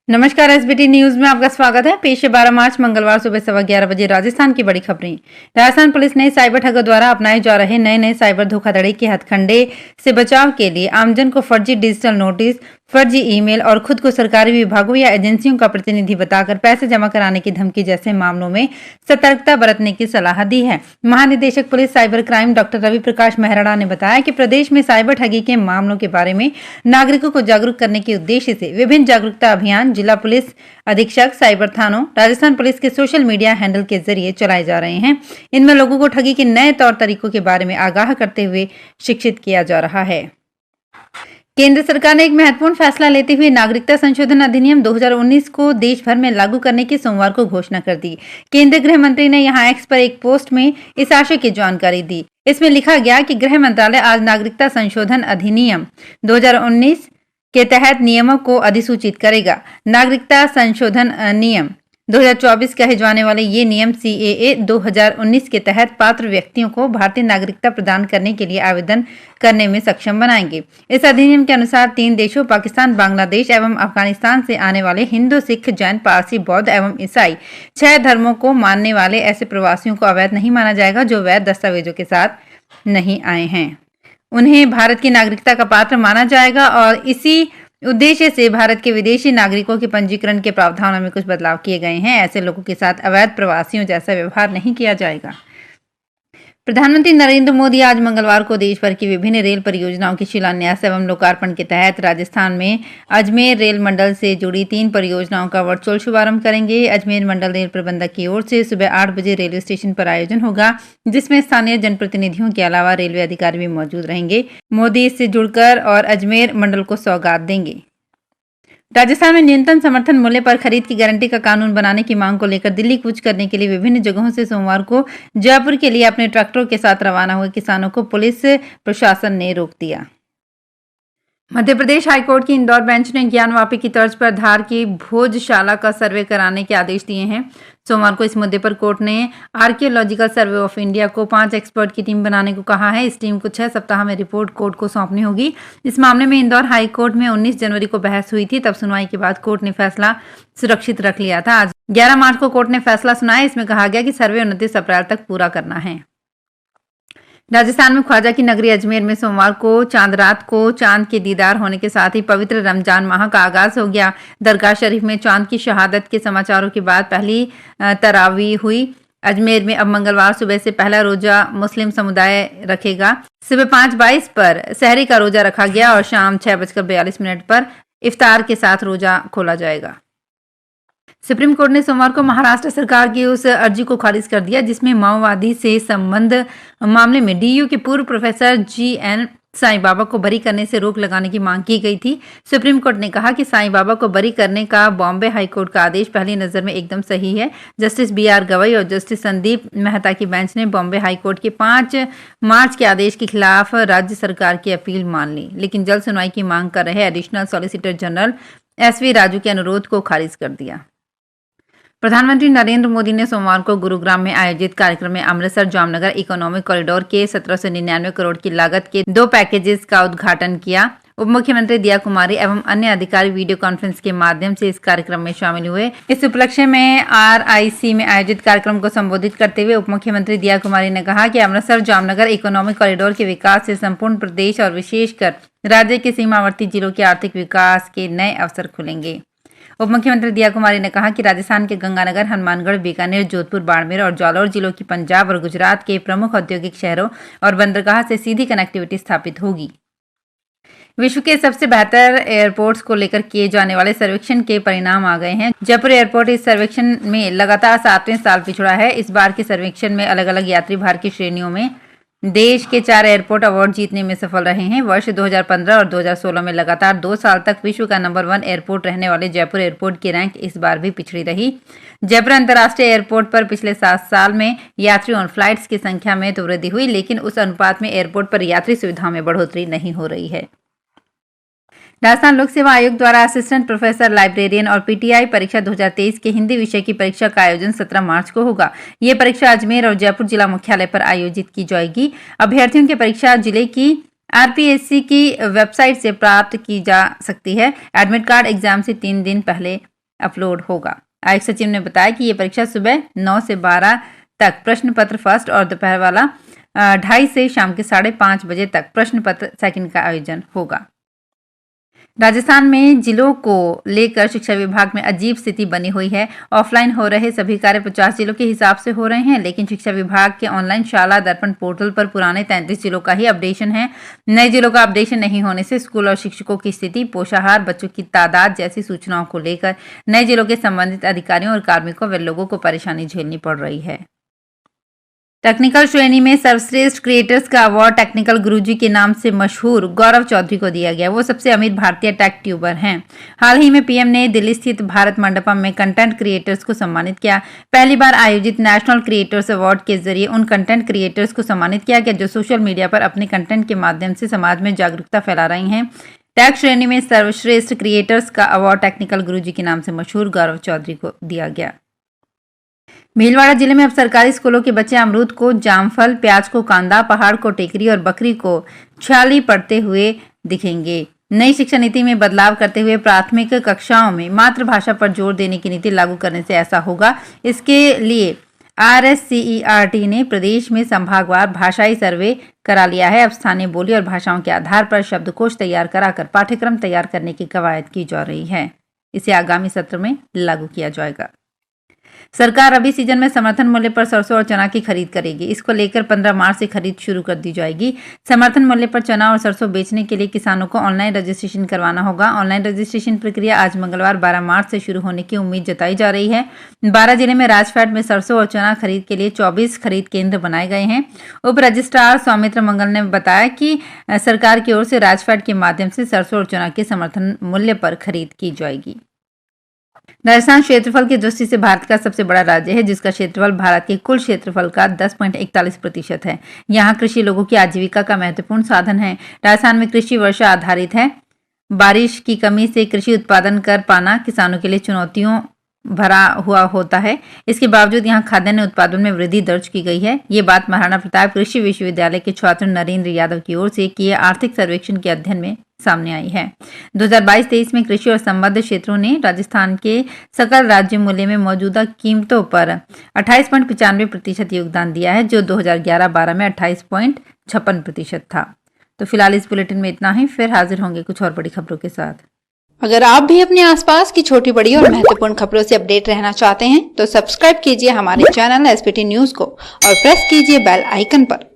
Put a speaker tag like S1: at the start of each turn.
S1: नमस्कार। SBT news में आपका स्वागत है। पेश है 12 मार्च मंगलवार सुबह 11:15 बजे राजस्थान की बड़ी खबरें। राजस्थान पुलिस ने साइबर ठगों द्वारा अपनाए जा रहे नए साइबर धोखाधड़ी के हथकंडे से बचाव के लिए आमजन को फर्जी डिजिटल नोटिस, फर्जी ईमेल और खुद को सरकारी विभागों या एजेंसियों का प्रतिनिधि बताकर पैसे जमा कराने की धमकी जैसे मामलों में सतर्कता बरतने की सलाह दी है। महानिदेशक police cyber crime doctor Ravi Prakash Meharana ने बताया कि प्रदेश में साइबर ठगी के मामलों के बारे में नागरिकों को जागरूक करने के उद्देश्य से विभिन्न जागरूकता अभियान जिला पुलिस अधीक्षक, साइबर थानों, राजस्थान पुलिस के सोशल मीडिया हैंडल के जरिए चलाए जा रहे हैं। इनमें लोगों को ठगी के नए तौर तरीकों के बारे में आगाह करते हुए शिक्षित किया जा रहा है। केंद्र सरकार ने एक महत्वपूर्ण फैसला लेते हुए नागरिकता संशोधन अधिनियम 2019 को देश भर में लागू करने की सोमवार को घोषणा कर दी। केंद्रीय गृह मंत्री ने यहां एक्स पर एक पोस्ट में इस आशय की जानकारी दी। इसमें लिखा गया कि गृह मंत्रालय आज नागरिकता संशोधन अधिनियम 2019 के तहत नियमों को अधिसूचित करेगा। नागरिकता संशोधन नियम 2024 कहे जाने वाले ये नियम CAA 2019 के तहत पात्र व्यक्तियों को भारतीय नागरिकता प्रदान करने के लिए आवेदन करने में सक्षम बनाएंगे। इस अधिनियम के अनुसार 3 देशों पाकिस्तान, बांग्लादेश एवं अफगानिस्तान से आने वाले हिंदू, सिख, जैन, पारसी, बौद्ध एवं ईसाई 6 धर्मों को मानने वाले ऐसे प्रवासियों को अवैध नहीं माना जाएगा जो वैध दस्तावेजों के साथ नहीं आए हैं। उन्हें भारत की नागरिकता का पात्र माना जाएगा और इसी उद्देश्य से भारत के विदेशी नागरिकों के पंजीकरण के प्रावधानों में कुछ बदलाव किए गए हैं। ऐसे लोगों के साथ अवैध प्रवासियों जैसा व्यवहार नहीं किया जाएगा। प्रधानमंत्री नरेंद्र मोदी आज मंगलवार को देश भर की विभिन्न रेल परियोजनाओं के शिलान्यास एवं लोकार्पण के तहत राजस्थान में अजमेर रेल मंडल से जुड़ी 3 परियोजनाओं का वर्चुअल शुभारंभ करेंगे। अजमेर मंडल रेल प्रबंधक की ओर से सुबह 8 बजे रेलवे स्टेशन पर आयोजन होगा, जिसमें स्थानीय जनप्रतिनिधियों के अलावा रेलवे अधिकारी भी मौजूद रहेंगे। मोदी इससे जुड़कर और अजमेर मंडल को सौगात देंगे। राजस्थान में न्यूनतम समर्थन मूल्य पर खरीद की गारंटी का कानून बनाने की मांग को लेकर दिल्ली कूच करने के लिए विभिन्न जगहों से सोमवार को जयपुर के लिए अपने ट्रैक्टरों के साथ रवाना हुए किसानों को पुलिस प्रशासन ने रोक दिया। मध्य प्रदेश हाईकोर्ट की इंदौर बेंच ने ज्ञानवापी की तर्ज पर धार की भोजशाला का सर्वे कराने के आदेश दिए हैं। सोमवार को इस मुद्दे पर कोर्ट ने आर्कियोलॉजिकल सर्वे ऑफ इंडिया को 5 एक्सपर्ट की टीम बनाने को कहा है। इस टीम को 6 सप्ताह में रिपोर्ट कोर्ट को सौंपनी होगी। इस मामले में इंदौर हाई कोर्ट में 19 जनवरी को बहस हुई थी। तब सुनवाई के बाद कोर्ट ने फैसला सुरक्षित रख लिया था। आज 11 मार्च को कोर्ट ने फैसला सुनाया। इसमें कहा गया कि सर्वे 29 अप्रैल तक पूरा करना है। राजस्थान में ख्वाजा की नगरी अजमेर में सोमवार को चांद रात को चांद के दीदार होने के साथ ही पवित्र रमजान माह का आगाज हो गया। दरगाह शरीफ में चांद की शहादत के समाचारों के बाद पहली तरावी हुई। अजमेर में अब मंगलवार सुबह से पहला रोजा मुस्लिम समुदाय रखेगा। सुबह 5:22 पर सहरी का रोजा रखा गया और शाम 6:42 पर इफ्तार के साथ रोजा खोला जाएगा। सुप्रीम कोर्ट ने सोमवार को महाराष्ट्र सरकार की उस अर्जी को खारिज कर दिया जिसमें माओवादी से संबंध मामले में DU के पूर्व प्रोफेसर GN साईं बाबा को बरी करने से रोक लगाने की मांग की गई थी। सुप्रीम कोर्ट ने कहा कि साईं बाबा को बरी करने का बॉम्बे हाई कोर्ट का आदेश पहली नजर में एकदम सही है। जस्टिस BR गवई और जस्टिस संदीप मेहता की बेंच ने बॉम्बे हाई कोर्ट के 5 मार्च के आदेश के खिलाफ राज्य सरकार की अपील मान ली, लेकिन जल्द सुनवाई की मांग कर रहे additional solicitor general SV Raju के अनुरोध को खारिज कर दिया। प्रधानमंत्री नरेंद्र मोदी ने सोमवार को गुरुग्राम में आयोजित कार्यक्रम में अमृतसर जामनगर इकोनॉमिक कॉरिडोर के 1799 करोड़ की लागत के 2 पैकेजेस का उद्घाटन किया। उप मुख्यमंत्री दिया कुमारी एवं अन्य अधिकारी वीडियो कॉन्फ्रेंस के माध्यम से इस कार्यक्रम में शामिल हुए। इस उपलक्ष्य में RIC में आयोजित कार्यक्रम को संबोधित करते हुए उप मुख्यमंत्री दिया कुमारी ने कहा कि अमृतसर जामनगर इकोनॉमिक कॉरिडोर के विकास से संपूर्ण प्रदेश और विशेषकर राज्य के सीमावर्ती जिलों के आर्थिक विकास के नए अवसर खुलेंगे। उप मुख्यमंत्री दिया कुमारी ने कहा कि राजस्थान के गंगानगर, हनुमानगढ़, बीकानेर, जोधपुर, बाड़मेर और जालौर जिलों की पंजाब और गुजरात के प्रमुख औद्योगिक शहरों और बंदरगाह से सीधी कनेक्टिविटी स्थापित होगी। विश्व के सबसे बेहतर एयरपोर्ट्स को लेकर किए जाने वाले सर्वेक्षण के परिणाम आ गए हैं। जयपुर एयरपोर्ट इस सर्वेक्षण में लगातार 7वें साल पिछड़ा है। इस बार के सर्वेक्षण में अलग अलग यात्री भार की श्रेणियों में देश के 4 एयरपोर्ट अवार्ड जीतने में सफल रहे हैं। वर्ष 2015 और 2016 में लगातार 2 साल तक विश्व का नंबर 1 एयरपोर्ट रहने वाले जयपुर एयरपोर्ट की रैंक इस बार भी पिछड़ी रही। जयपुर अंतर्राष्ट्रीय एयरपोर्ट पर पिछले 7 साल में यात्रियों और फ्लाइट्स की संख्या में तो वृद्धि हुई, लेकिन उस अनुपात में एयरपोर्ट पर यात्री सुविधाओं में बढ़ोतरी नहीं हो रही है। राजस्थान लोक सेवा आयोग द्वारा असिस्टेंट प्रोफेसर, लाइब्रेरियन और PTI परीक्षा 2023 के हिंदी विषय की परीक्षा का आयोजन 17 मार्च को होगा। ये परीक्षा अजमेर और जयपुर जिला मुख्यालय पर आयोजित की जाएगी। अभ्यर्थियों की परीक्षा जिले की RPSC की वेबसाइट से प्राप्त की जा सकती है। एडमिट कार्ड एग्जाम से 3 दिन पहले अपलोड होगा। आयुक्त सचिव ने बताया कि ये परीक्षा सुबह 9 से 12 तक प्रश्न पत्र फर्स्ट और दोपहर वाला 2:30 से शाम के 5:30 बजे तक प्रश्न पत्र सेकंड का आयोजन होगा। राजस्थान में जिलों को लेकर शिक्षा विभाग में अजीब स्थिति बनी हुई है। ऑफलाइन हो रहे सभी कार्य 50 जिलों के हिसाब से हो रहे हैं, लेकिन शिक्षा विभाग के ऑनलाइन शाला दर्पण पोर्टल पर पुराने 33 जिलों का ही अपडेशन है। नए जिलों का अपडेशन नहीं होने से स्कूल और शिक्षकों की स्थिति, पोषाहार, बच्चों की तादाद जैसी सूचनाओं को लेकर नए जिलों के संबंधित अधिकारियों और कार्मिकों व लोगों को परेशानी झेलनी पड़ रही है। टेक्निकल श्रेणी में सर्वश्रेष्ठ क्रिएटर्स का अवार्ड टेक्निकल गुरुजी के नाम से मशहूर गौरव चौधरी को दिया गया। वो सबसे अमीर भारतीय टेक ट्यूबर हैं। हाल ही में पीएम ने दिल्ली स्थित भारत मंडपम में कंटेंट क्रिएटर्स को सम्मानित किया। पहली बार आयोजित नेशनल क्रिएटर्स अवार्ड के जरिए उन कंटेंट क्रिएटर्स को सम्मानित किया गया जो सोशल मीडिया पर अपने कंटेंट के माध्यम से समाज में जागरूकता फैला रही हैं। टेक श्रेणी में सर्वश्रेष्ठ क्रिएटर्स का अवार्ड टेक्निकल गुरुजी के नाम से मशहूर गौरव चौधरी को दिया गया। भीलवाड़ा जिले में अब सरकारी स्कूलों के बच्चे अमरूद को जामफल, प्याज को कांदा, पहाड़ को टेकरी और बकरी को छाली पढ़ते हुए दिखेंगे। नई शिक्षा नीति में बदलाव करते हुए प्राथमिक कक्षाओं में मातृभाषा पर जोर देने की नीति लागू करने से ऐसा होगा। इसके लिए RSCERT ने प्रदेश में संभागवार भाषाई सर्वे करा लिया है। अब स्थानीय बोली और भाषाओं के आधार पर शब्दकोश तैयार कराकर पाठ्यक्रम तैयार करने की कवायद की जा रही है। इसे आगामी सत्र में लागू किया जाएगा। सरकार रबी सीजन में समर्थन मूल्य पर सरसों और चना की खरीद करेगी। इसको लेकर 15 मार्च से खरीद शुरू कर दी जाएगी। समर्थन मूल्य पर चना और सरसों बेचने के लिए किसानों को ऑनलाइन रजिस्ट्रेशन करवाना होगा। ऑनलाइन रजिस्ट्रेशन प्रक्रिया आज मंगलवार 12 मार्च से शुरू होने की उम्मीद जताई जा रही है। 12 जिले में राजफेड में सरसों और चना खरीद के लिए 24 खरीद केंद्र बनाए गए हैं। उप रजिस्ट्रार सौमित्र मंगल ने बताया कि सरकार की ओर से राजफेड के माध्यम से सरसों और चना के समर्थन मूल्य पर खरीद की जाएगी। राजस्थान क्षेत्रफल की दृष्टि से भारत का सबसे बड़ा राज्य है, जिसका क्षेत्रफल भारत के कुल क्षेत्रफल का 10.41% है। यहाँ कृषि लोगों की आजीविका का महत्वपूर्ण साधन है। राजस्थान में कृषि वर्षा आधारित है। बारिश की कमी से कृषि उत्पादन कर पाना किसानों के लिए चुनौतियों भरा हुआ होता है। इसके बावजूद यहाँ खाद्यान्न उत्पादन में वृद्धि दर्ज की गई है। ये बात महाराणा प्रताप कृषि विश्वविद्यालय के छात्र नरेंद्र यादव की ओर से किए आर्थिक सर्वेक्षण के अध्ययन में सामने आई है। 2022-23 में कृषि और संबद्ध क्षेत्रों ने राजस्थान के सकल राज्य मूल्य में मौजूदा कीमतों पर 28.95% योगदान दिया है, जो 2011-12 में 28.56% था। तो फिलहाल इस बुलेटिन में इतना ही। फिर हाजिर होंगे कुछ और बड़ी खबरों के साथ।
S2: अगर आप भी अपने आसपास की छोटी बड़ी और महत्वपूर्ण खबरों से अपडेट रहना चाहते हैं तो सब्सक्राइब कीजिए हमारे चैनल SPT न्यूज को और प्रेस कीजिए बेल आइकन पर।